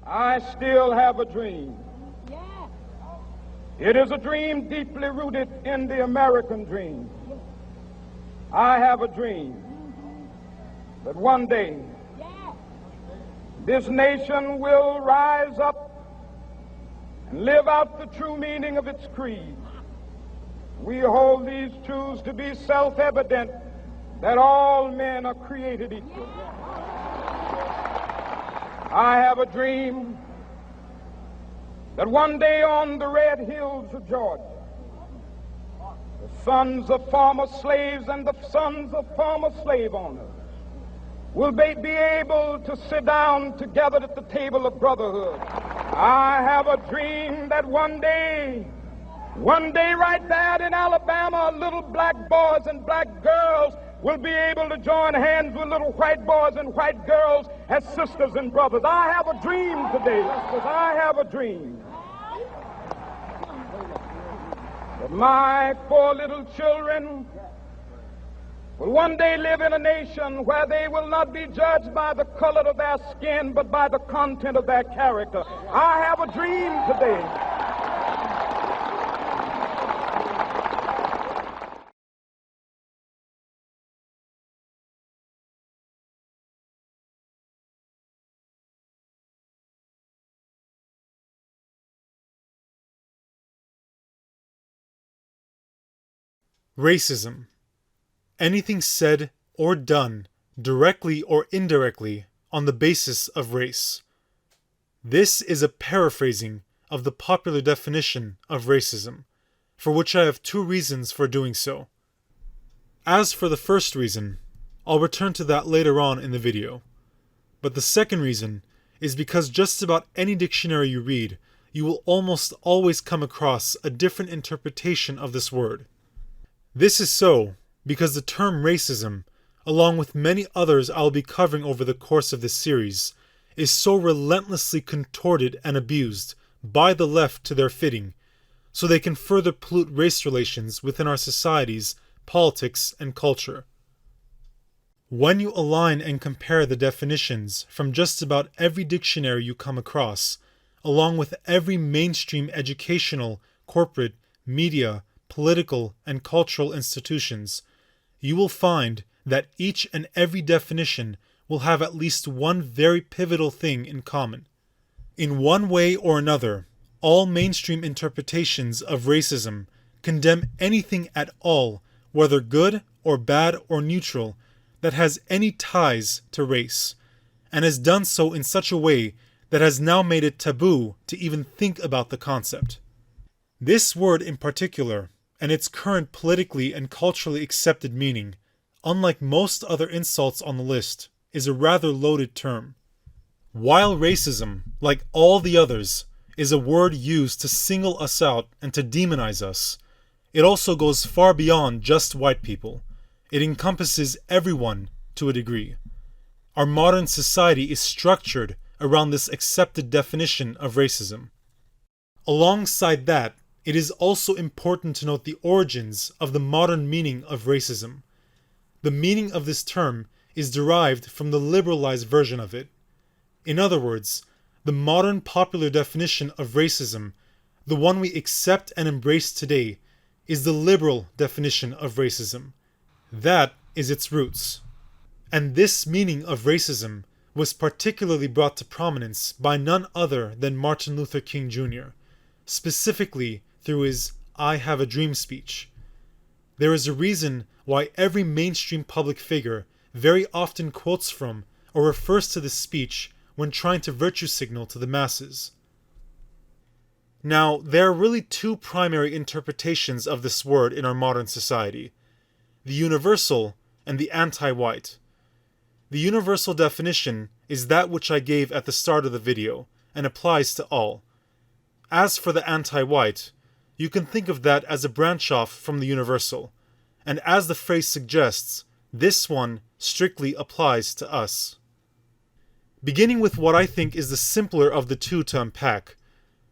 I still have a dream. It is a dream deeply rooted in the American dream. I have a dream that one day this nation will rise up and live out the true meaning of its creed. We hold these truths to be self-evident, that all men are created equal. I have a dream that one day on the red hills of Georgia, the sons of former slaves and the sons of former slave owners will be able to sit down together at the table of brotherhood. I have a dream that one day right there in Alabama, little black boys and black girls will be able to join hands with little white boys and white girls as sisters and brothers. I have a dream today, because I have a dream that my 4 little children will one day live in a nation where they will not be judged by the color of their skin, but by the content of their character. I have a dream today. Racism. Anything said or done, directly or indirectly, on the basis of race. This is a paraphrasing of the popular definition of racism, for which I have 2 reasons for doing so. As for the first reason, I'll return to that later on in the video. But the second reason is because just about any dictionary you read, you will almost always come across a different interpretation of this word. This is so because the term racism, along with many others I'll be covering over the course of this series, is so relentlessly contorted and abused by the left to their fitting, so they can further pollute race relations within our societies, politics, and culture. When you align and compare the definitions from just about every dictionary you come across, along with every mainstream educational, corporate, media, political, and cultural institutions, you will find that each and every definition will have at least one very pivotal thing in common. In one way or another, all mainstream interpretations of racism condemn anything at all, whether good or bad or neutral, that has any ties to race, and has done so in such a way that has now made it taboo to even think about the concept. This word in particular, and its current politically and culturally accepted meaning, unlike most other insults on the list, is a rather loaded term. While racism, like all the others, is a word used to single us out and to demonize us, it also goes far beyond just white people. It encompasses everyone to a degree. Our modern society is structured around this accepted definition of racism. Alongside that, it is also important to note the origins of the modern meaning of racism. The meaning of this term is derived from the liberalized version of it. In other words, the modern popular definition of racism, the one we accept and embrace today, is the liberal definition of racism. That is its roots. And this meaning of racism was particularly brought to prominence by none other than Martin Luther King Jr., specifically through his "I Have a Dream" speech. There is a reason why every mainstream public figure very often quotes from or refers to this speech when trying to virtue signal to the masses. Now, there are really 2 primary interpretations of this word in our modern society: the universal and the anti-white. The universal definition is that which I gave at the start of the video and applies to all. As for the anti-white, you can think of that as a branch off from the universal, and as the phrase suggests, this one strictly applies to us. Beginning with what I think is the simpler of the 2 to unpack,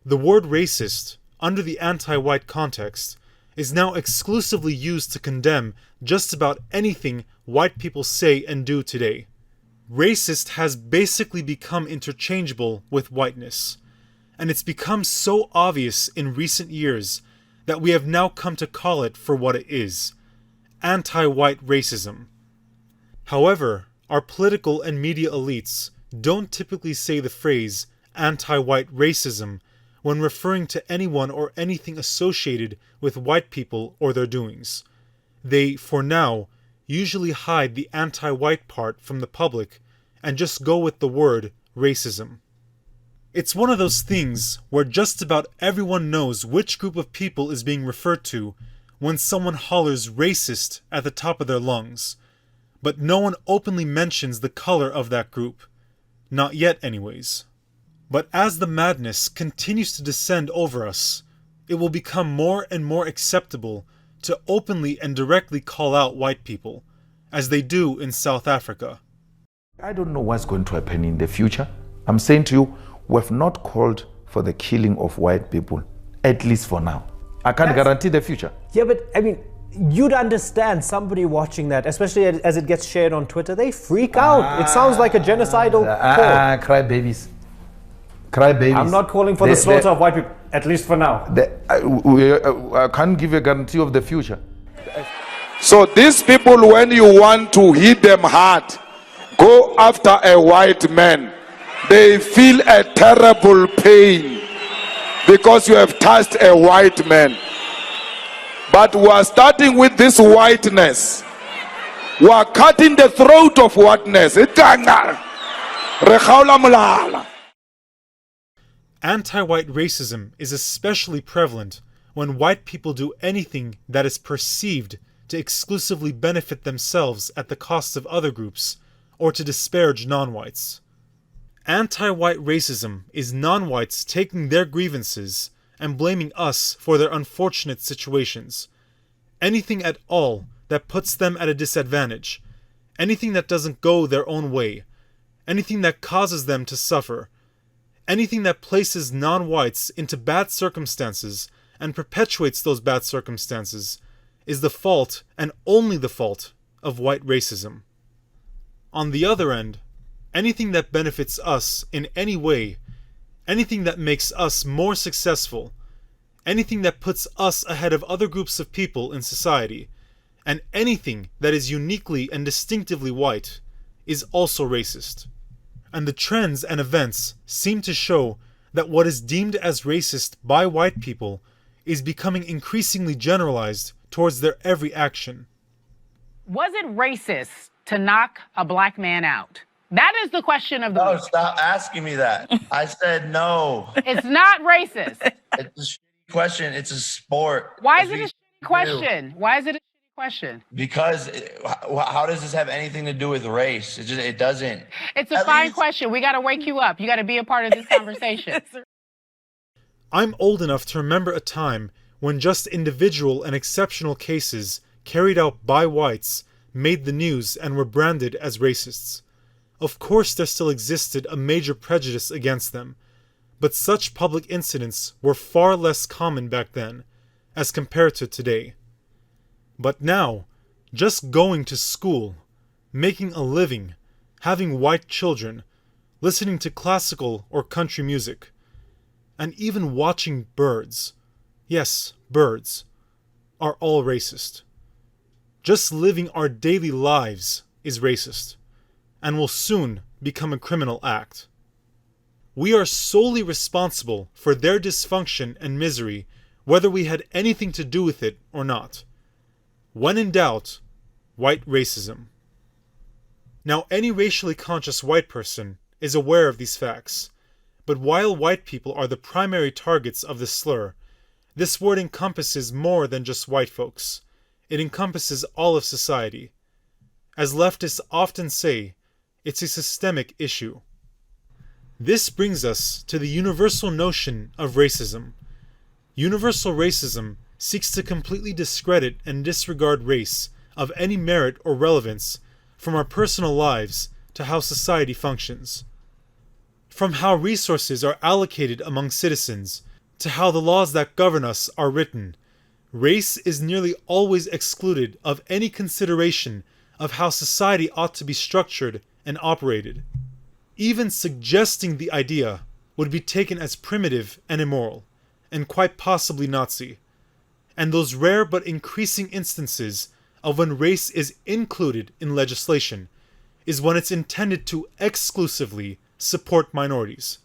the word racist, under the anti-white context, is now exclusively used to condemn just about anything white people say and do today. racist has basically become interchangeable with whiteness, and it's become so obvious in recent years that we have now come to call it for what it is: anti-white racism. However, our political and media elites don't typically say the phrase anti-white racism when referring to anyone or anything associated with white people or their doings. They, for now, usually hide the anti-white part from the public and just go with the word racism. It's one of those things where just about everyone knows which group of people is being referred to when someone hollers racist at the top of their lungs, but no one openly mentions the color of that group. Not yet, anyways. But as the madness continues to descend over us, it will become more and more acceptable to openly and directly call out white people, as they do in South Africa. I don't know what's going to happen in the future. I'm saying to you, we have not called for the killing of white people, at least for now. I can't guarantee the future. Yeah, but I mean, you'd understand somebody watching that, especially as it gets shared on Twitter, they freak out. It sounds like a genocidal call. Cry babies. Cry babies. I'm not calling for the slaughter of white people, at least for now. I can't give a guarantee of the future. So these people, when you want to hit them hard, go after a white man. They feel a terrible pain because you have touched a white man. But we are starting with this whiteness. We are cutting the throat of whiteness. Anti-white racism is especially prevalent when white people do anything that is perceived to exclusively benefit themselves at the cost of other groups, or to disparage non-whites. Anti-white racism is non-whites taking their grievances and blaming us for their unfortunate situations. Anything at all that puts them at a disadvantage, anything that doesn't go their own way, anything that causes them to suffer, anything that places non-whites into bad circumstances and perpetuates those bad circumstances is the fault, and only the fault, of white racism. On the other end, anything that benefits us in any way, anything that makes us more successful, anything that puts us ahead of other groups of people in society, and anything that is uniquely and distinctively white, is also racist. And the trends and events seem to show that what is deemed as racist by white people is becoming increasingly generalized towards their every action. Was it racist to knock a black man out? That is the question of the week. No, stop asking me that. I said no. It's not racist. It's a shitty question. It's a sport. Why is it a shitty question? Why is it a shitty question? Because how does this have anything to do with race? It doesn't. It's a fine question. We got to wake you up. You got to be a part of this conversation. I'm old enough to remember a time when just individual and exceptional cases carried out by whites made the news and were branded as racists. Of course, there still existed a major prejudice against them, but such public incidents were far less common back then, as compared to today. But now, just going to school, making a living, having white children, listening to classical or country music, and even watching birds, yes, birds, are all racist. Just living our daily lives is racist, and will soon become a criminal act. We are solely responsible for their dysfunction and misery, whether we had anything to do with it or not. When in doubt, white racism. Now, any racially conscious white person is aware of these facts, but while white people are the primary targets of this slur, this word encompasses more than just white folks. It encompasses all of society. As leftists often say, it's a systemic issue. This brings us to the universal notion of racism. Universal racism seeks to completely discredit and disregard race of any merit or relevance from our personal lives to how society functions. From how resources are allocated among citizens to how the laws that govern us are written, race is nearly always excluded of any consideration of how society ought to be structured and operated. Even suggesting the idea would be taken as primitive and immoral, and quite possibly Nazi. And those rare but increasing instances of when race is included in legislation is when it's intended to exclusively support minorities.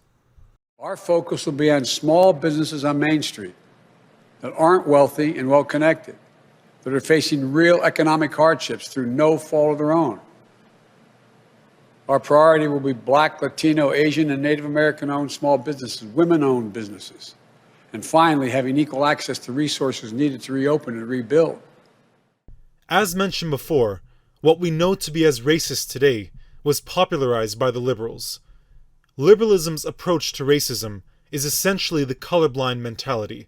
Our focus will be on small businesses on Main Street that aren't wealthy and well-connected, that are facing real economic hardships through no fault of their own. Our priority will be Black, Latino, Asian, and Native American-owned small businesses, women-owned businesses, and finally having equal access to resources needed to reopen and rebuild. As mentioned before, what we know to be as racist today was popularized by the liberals. Liberalism's approach to racism is essentially the colorblind mentality,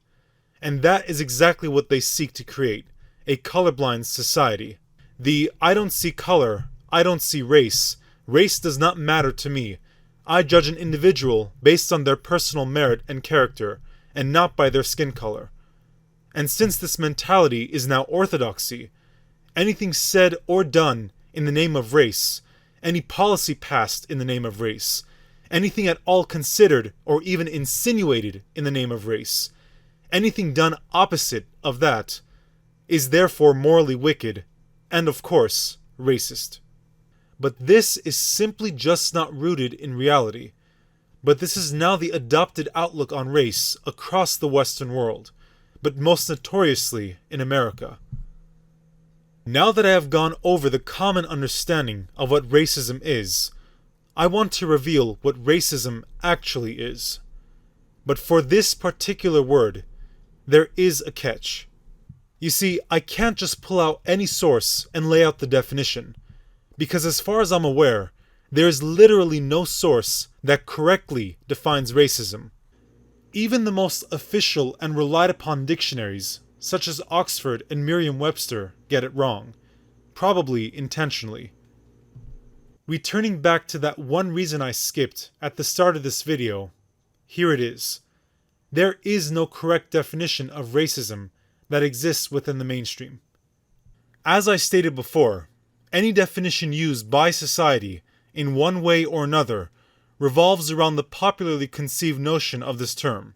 and that is exactly what they seek to create, a colorblind society. The "I don't see color, I don't see race, race does not matter to me, I judge an individual based on their personal merit and character, and not by their skin color." And since this mentality is now orthodoxy, anything said or done in the name of race, any policy passed in the name of race, anything at all considered or even insinuated in the name of race, anything done opposite of that, is therefore morally wicked, and of course, racist. But this is simply just not rooted in reality. But this is now the adopted outlook on race across the Western world, but most notoriously in America. Now that I have gone over the common understanding of what racism is, I want to reveal what racism actually is. But for this particular word, there is a catch. You see, I can't just pull out any source and lay out the definition, because as far as I'm aware, there is literally no source that correctly defines racism. Even the most official and relied upon dictionaries, such as Oxford and Merriam-Webster, get it wrong, probably intentionally. Returning back to that one reason I skipped at the start of this video, here it is. There is no correct definition of racism that exists within the mainstream. As I stated before, any definition used by society in one way or another revolves around the popularly conceived notion of this term.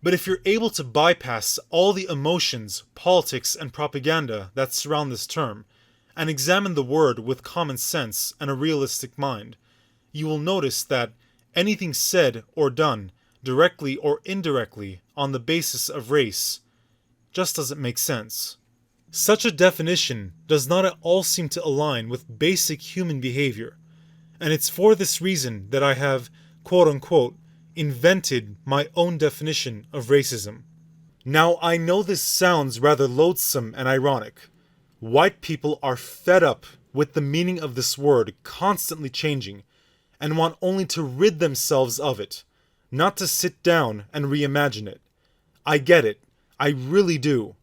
But if you're able to bypass all the emotions, politics, and propaganda that surround this term, and examine the word with common sense and a realistic mind, you will notice that anything said or done, directly or indirectly, on the basis of race, just doesn't make sense. Such a definition does not at all seem to align with basic human behavior, and it's for this reason that I have, quote-unquote, invented my own definition of racism. Now, I know this sounds rather loathsome and ironic. White people are fed up with the meaning of this word constantly changing, and want only to rid themselves of it, not to sit down and reimagine it. I get it, I really do.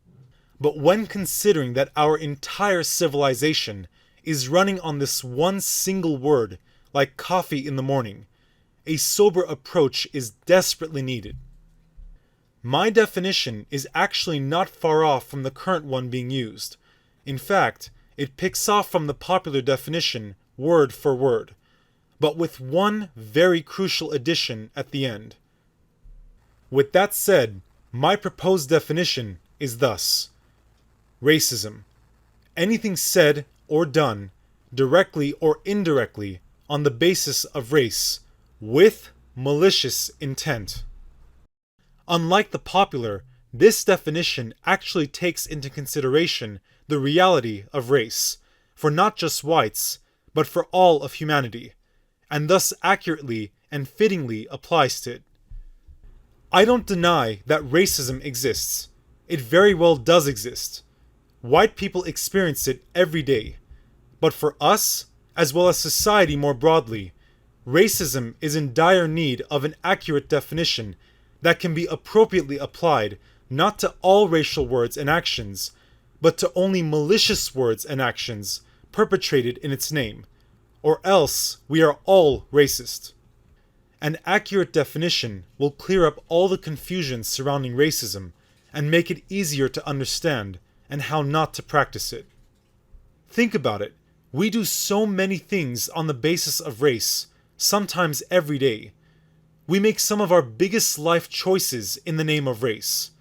But when considering that our entire civilization is running on this one single word, like coffee in the morning, a sober approach is desperately needed. My definition is actually not far off from the current one being used. In fact, it picks off from the popular definition word for word, but with one very crucial addition at the end. With that said, my proposed definition is thus: racism, anything said or done, directly or indirectly, on the basis of race, with malicious intent. Unlike the popular, this definition actually takes into consideration the reality of race, for not just whites, but for all of humanity, and thus accurately and fittingly applies to it. I don't deny that racism exists. It very well does exist. White people experience it every day. But for us, as well as society more broadly, racism is in dire need of an accurate definition that can be appropriately applied not to all racial words and actions, but to only malicious words and actions perpetrated in its name, or else we are all racist. An accurate definition will clear up all the confusion surrounding racism and make it easier to understand and how not to practice it. Think about it. We do so many things on the basis of race, sometimes every day. We make some of our biggest life choices in the name of race.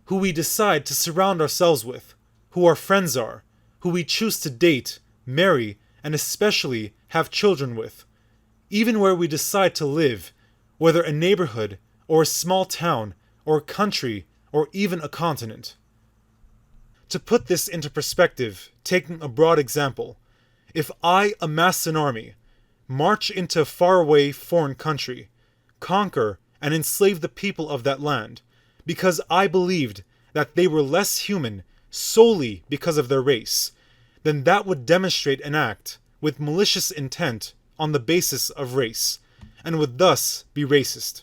Who we decide to surround ourselves with, who our friends are, who we choose to date, marry, and especially have children with. Even where we decide to live, whether a neighborhood, or a small town, or a country, or even a continent. To put this into perspective, taking a broad example, if I amass an army, march into a faraway foreign country, conquer and enslave the people of that land, because I believed that they were less human solely because of their race, then that would demonstrate an act with malicious intent on the basis of race, and would thus be racist.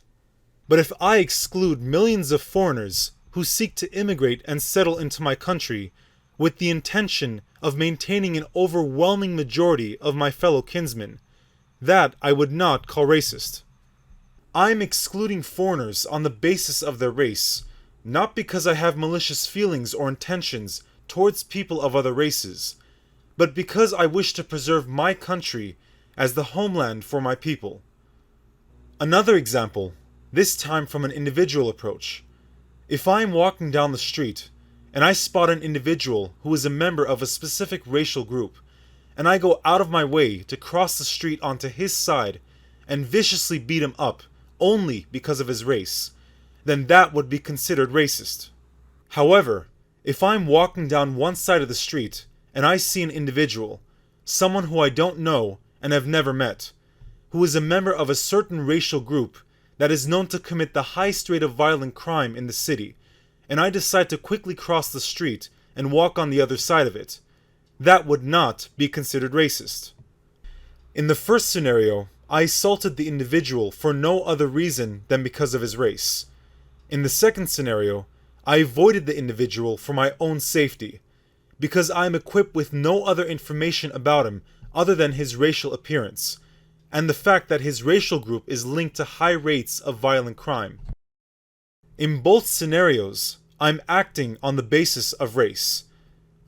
But if I exclude millions of foreigners who seek to immigrate and settle into my country with the intention of maintaining an overwhelming majority of my fellow kinsmen, that I would not call racist. I am excluding foreigners on the basis of their race, not because I have malicious feelings or intentions towards people of other races, but because I wish to preserve my country as the homeland for my people. Another example, this time from an individual approach. If I am walking down the street, and I spot an individual who is a member of a specific racial group, and I go out of my way to cross the street onto his side and viciously beat him up only because of his race, then that would be considered racist. However, if I'm walking down one side of the street and I see an individual, someone who I don't know and have never met, who is a member of a certain racial group that is known to commit the highest rate of violent crime in the city, and I decide to quickly cross the street and walk on the other side of it, that would not be considered racist. In the first scenario, I assaulted the individual for no other reason than because of his race. In the second scenario, I avoided the individual for my own safety, because I am equipped with no other information about him other than his racial appearance, and the fact that his racial group is linked to high rates of violent crime. In both scenarios, I'm acting on the basis of race,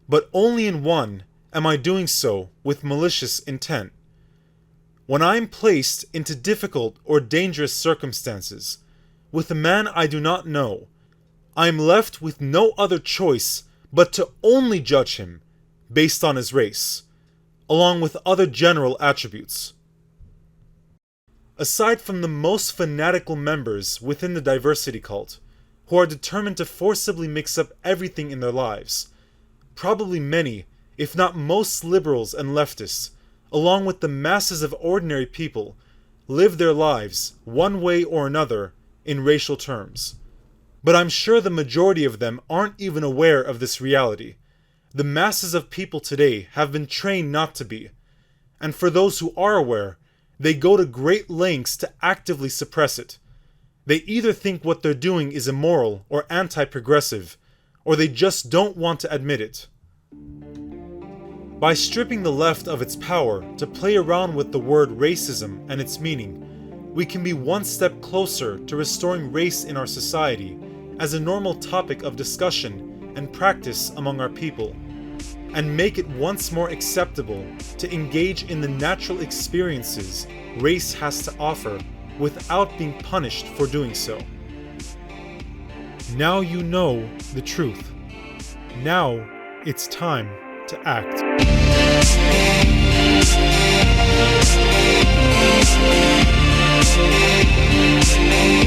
but only in one am I doing so with malicious intent. When I am placed into difficult or dangerous circumstances, with a man I do not know, I am left with no other choice but to only judge him based on his race, along with other general attributes. Aside from the most fanatical members within the diversity cult, who are determined to forcibly mix up everything in their lives, probably many, if not most liberals and leftists, along with the masses of ordinary people, live their lives, one way or another, in racial terms. But I'm sure the majority of them aren't even aware of this reality. The masses of people today have been trained not to be. And for those who are aware, they go to great lengths to actively suppress it. They either think what they're doing is immoral or anti-progressive, or they just don't want to admit it. By stripping the left of its power to play around with the word racism and its meaning, we can be one step closer to restoring race in our society as a normal topic of discussion and practice among our people, and make it once more acceptable to engage in the natural experiences race has to offer without being punished for doing so. Now you know the truth. Now it's time to act. We'll be right back.